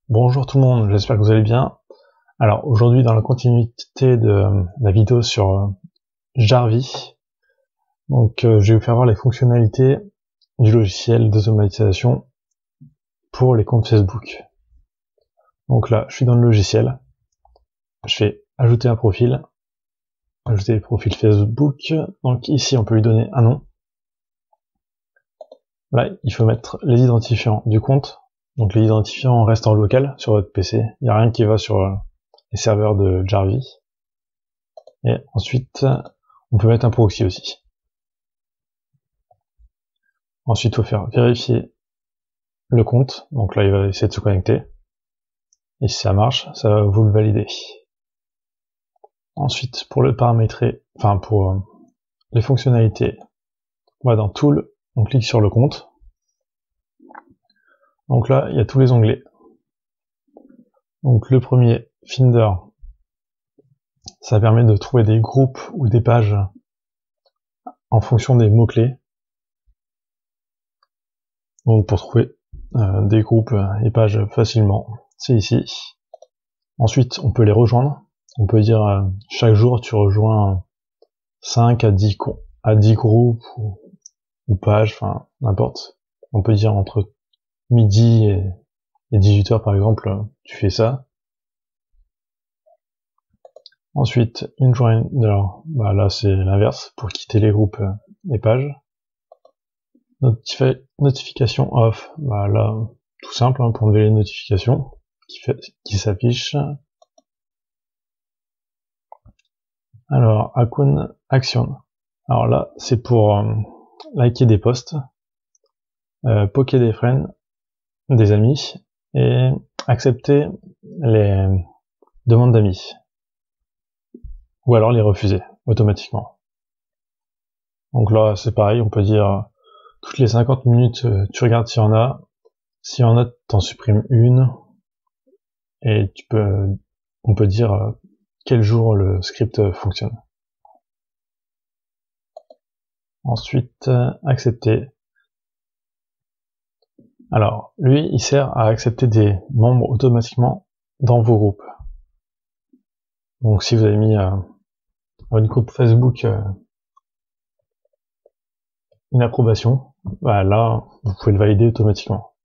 Bonjour tout le monde, j'espère que vous allez bien. Alors aujourd'hui, dans la continuité de la vidéo sur Jarvis, je vais vous faire voir les fonctionnalités du logiciel d'automatisation pour les comptes Facebook. Donc là, je suis dans le logiciel, je fais ajouter un profil, ajouter le profil Facebook. Donc ici, on peut lui donner un nom. Là, il faut mettre les identifiants du compte. Donc les identifiants restent en local sur votre PC. Il n'y a rien qui va sur les serveurs de Jarvis. Et ensuite, on peut mettre un proxy aussi. Ensuite, il faut faire vérifier le compte. Donc là, il va essayer de se connecter. Et si ça marche, ça va vous le valider. Ensuite, pour le paramétrer, pour les fonctionnalités, on va dans Tool, on clique sur le compte. Donc là, il y a tous les onglets. Donc le premier, Finder, ça permet de trouver des groupes ou des pages en fonction des mots-clés. Donc pour trouver des groupes et pages facilement, c'est ici. Ensuite, on peut les rejoindre. On peut dire chaque jour tu rejoins 5 à 10 groupes ou pages, enfin n'importe. On peut dire entre midi et 18h par exemple, tu fais ça. Ensuite, InJoiner, là c'est l'inverse, pour quitter les groupes et pages. Notification off, là tout simple, pour enlever les notifications qui s'affichent. Alors, Account Action. Alors là, c'est pour liker des posts, poker des friends, des amis, et accepter les demandes d'amis. Ou alors les refuser automatiquement. Donc là, c'est pareil, on peut dire toutes les 50 minutes, tu regardes s'il y en a. S'il y en a, t'en supprimes une. Et on peut dire quel jour le script fonctionne. Ensuite, accepter. Alors, lui, il sert à accepter des membres automatiquement dans vos groupes. Donc, si vous avez mis une groupe Facebook une approbation, là, vous pouvez le valider automatiquement.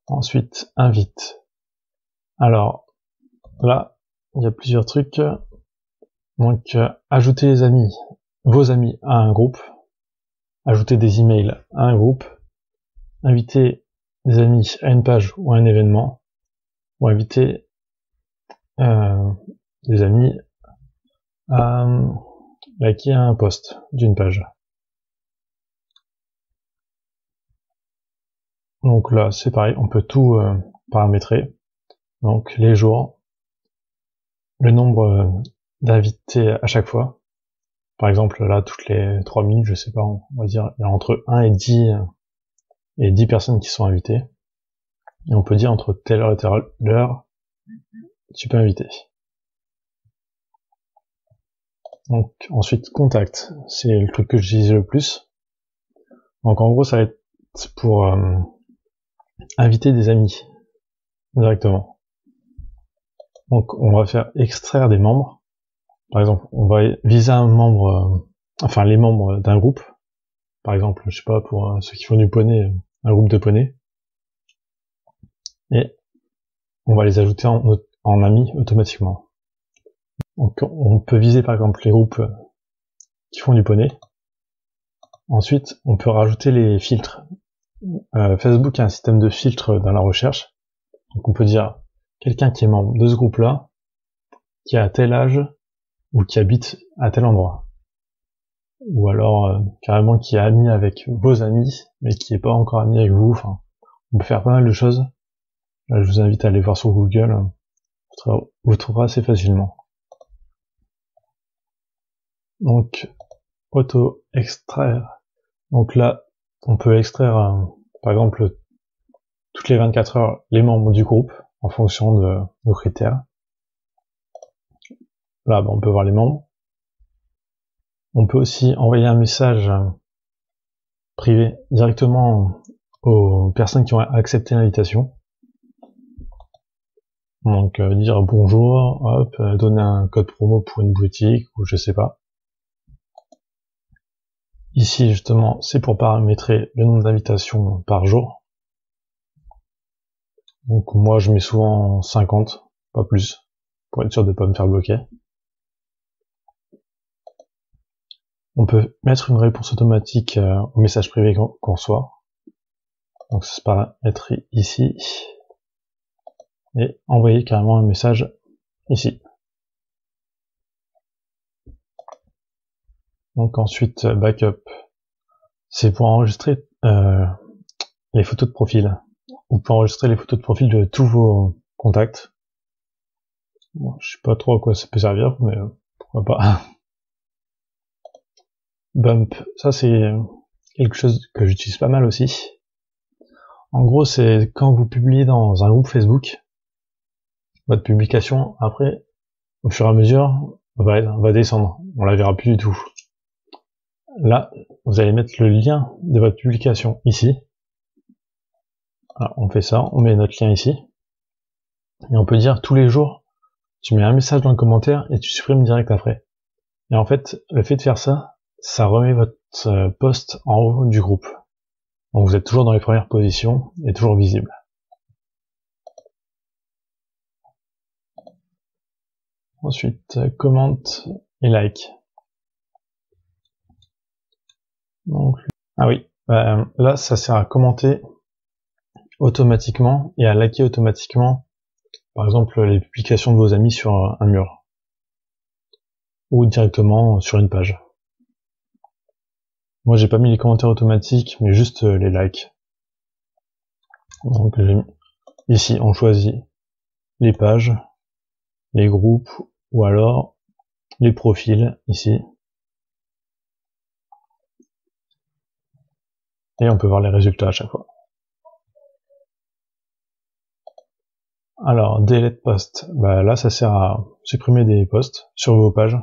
Ensuite, invite. Alors, là, il y a plusieurs trucs. Donc, ajouter les amis, vos amis à un groupe, ajouter des emails à un groupe, inviter des amis à une page ou à un événement, ou inviter des amis à liker un post d'une page. Donc là, c'est pareil, on peut tout paramétrer. Donc les jours, le nombre d'invités à chaque fois. Par exemple, là, toutes les 3 minutes, je sais pas, on va dire, il y a entre 1 et 10 personnes qui sont invitées. Et on peut dire entre telle heure et telle heure, tu peux inviter. Donc ensuite, contact, c'est le truc que j'utilise le plus. Donc en gros, ça va être pour inviter des amis directement. Donc on va faire extraire des membres. Par exemple, on va viser un membre, les membres d'un groupe. Par exemple, je sais pas, pour ceux qui font du poney, un groupe de poney. Et on va les ajouter en amis automatiquement. Donc on peut viser par exemple les groupes qui font du poney. Ensuite, on peut rajouter les filtres. Facebook a un système de filtres dans la recherche. Donc on peut dire quelqu'un qui est membre de ce groupe-là, qui a tel âge, ou qui habite à tel endroit. Ou alors carrément qui est ami avec vos amis, mais qui est pas encore ami avec vous. Enfin, on peut faire pas mal de choses. Là, je vous invite à aller voir sur Google. Vous trouverez assez facilement. Donc, auto-extraire. Donc là, on peut extraire, par exemple, toutes les 24 heures, les membres du groupe, en fonction de nos critères. Là, on peut voir les membres. On peut aussi envoyer un message privé directement aux personnes qui ont accepté l'invitation. Donc dire bonjour, hop, donner un code promo pour une boutique ou je sais pas. Ici justement c'est pour paramétrer le nombre d'invitations par jour. Donc moi je mets souvent 50, pas plus, pour être sûr de ne pas me faire bloquer. On peut mettre une réponse automatique au message privé qu'on reçoit. Donc ça se paraître ici. Et envoyer carrément un message ici. Donc ensuite backup, c'est pour enregistrer les photos de profil, ou pour enregistrer les photos de profil de tous vos contacts. Bon, je sais pas trop à quoi ça peut servir, mais pourquoi pas. Bump, ça c'est quelque chose que j'utilise pas mal aussi. En gros, c'est quand vous publiez dans un groupe Facebook, votre publication, après, au fur et à mesure, va descendre. On la verra plus du tout. Là, vous allez mettre le lien de votre publication ici. Alors, on fait ça, on met notre lien ici. Et on peut dire tous les jours, tu mets un message dans le commentaire et tu supprimes direct après. Et en fait, le fait de faire ça, ça remet votre post en haut du groupe. Donc vous êtes toujours dans les premières positions et toujours visible. Ensuite, commente et like. Donc, ah oui, là ça sert à commenter automatiquement et à liker automatiquement, par exemple les publications de vos amis sur un mur ou directement sur une page. Moi j'ai pas mis les commentaires automatiques mais juste les likes. Donc ici on choisit les pages, les groupes ou alors les profils ici. Et on peut voir les résultats à chaque fois. Alors, delete post, bah là ça sert à supprimer des posts sur vos pages.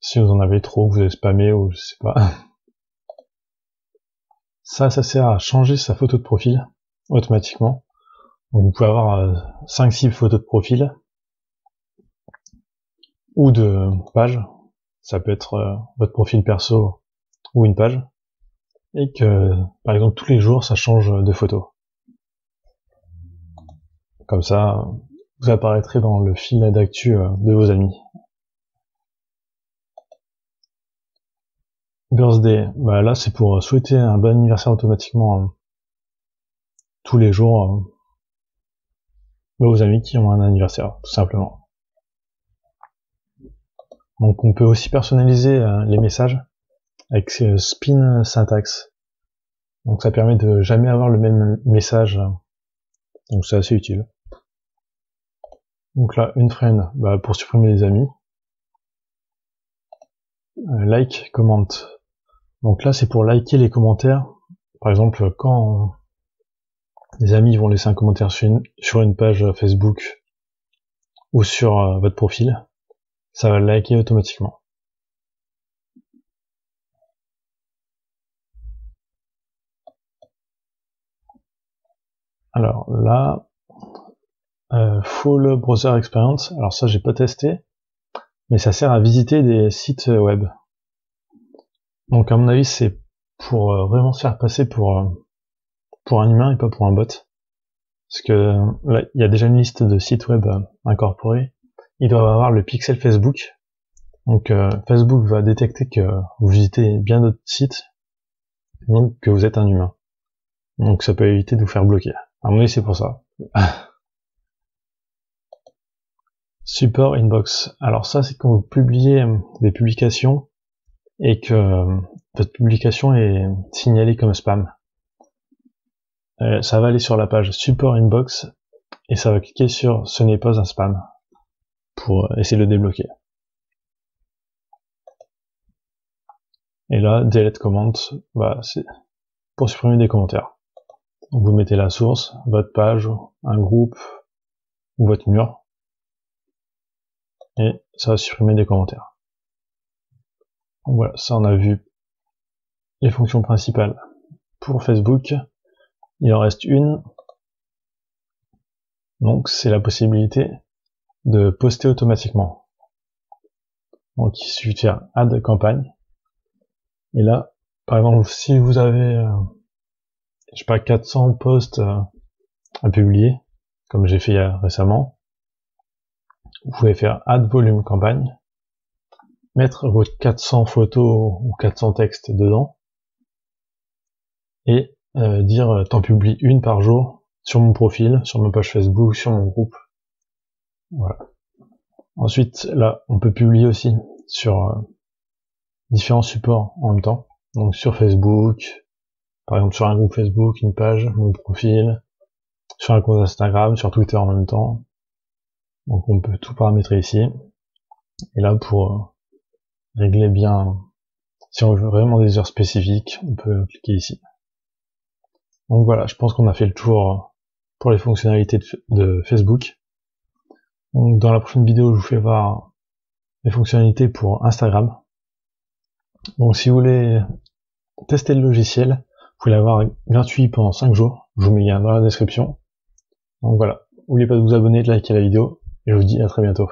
Si vous en avez trop, vous avez spammé ou je sais pas. Ça sert à changer sa photo de profil automatiquement. Donc vous pouvez avoir 5-6 photos de profil ou de page. Ça peut être votre profil perso ou une page. Et que, par exemple, tous les jours, ça change de photo. Comme ça, vous apparaîtrez dans le fil d'actu de vos amis. Birthday, bah là c'est pour souhaiter un bon anniversaire automatiquement tous les jours aux amis qui ont un anniversaire, tout simplement. Donc on peut aussi personnaliser les messages avec spin syntax. Donc ça permet de jamais avoir le même message, donc c'est assez utile. Donc là, une friend, bah, pour supprimer les amis. Like, comment. Donc là c'est pour liker les commentaires. Par exemple, quand les amis vont laisser un commentaire sur une page Facebook ou sur votre profil, ça va le liker automatiquement. Alors là, Full Browser Experience, alors ça j'ai pas testé, mais ça sert à visiter des sites web. Donc à mon avis c'est pour vraiment se faire passer pour un humain et pas pour un bot. Parce que là, il y a déjà une liste de sites web incorporés. Ils doivent avoir le pixel Facebook. Donc Facebook va détecter que vous visitez bien d'autres sites, donc que vous êtes un humain. Donc ça peut éviter de vous faire bloquer. À mon avis c'est pour ça. Support inbox. Alors ça c'est quand vous publiez des publications et que votre publication est signalée comme spam. Ça va aller sur la page support inbox et ça va cliquer sur ce n'est pas un spam pour essayer de le débloquer. Et là, delete comment, bah, c'est pour supprimer des commentaires. Donc vous mettez la source, votre page, un groupe ou votre mur et ça va supprimer des commentaires. Donc voilà, ça on a vu les fonctions principales. Pour Facebook, il en reste une. Donc c'est la possibilité de poster automatiquement. Donc il suffit de faire add campagne. Et là, par exemple, si vous avez, je sais pas, 400 posts à publier, comme j'ai fait récemment, vous pouvez faire add volume campagne, mettre vos 400 photos ou 400 textes dedans, et dire t'en publies une par jour sur mon profil, sur ma page Facebook, sur mon groupe. Voilà. Ensuite, là, on peut publier aussi sur différents supports en même temps. Donc sur Facebook, par exemple sur un groupe Facebook, une page, mon profil, sur un compte Instagram, sur Twitter en même temps. Donc on peut tout paramétrer ici. Et là, pour régler bien, si on veut vraiment des heures spécifiques, on peut cliquer ici. Donc voilà, je pense qu'on a fait le tour pour les fonctionnalités de Facebook. Donc dans la prochaine vidéo, je vous fais voir les fonctionnalités pour Instagram. Donc si vous voulez tester le logiciel, vous pouvez l'avoir gratuit pendant 5 jours. Je vous mets le lien dans la description. Donc voilà, n'oubliez pas de vous abonner, de liker la vidéo, et je vous dis à très bientôt.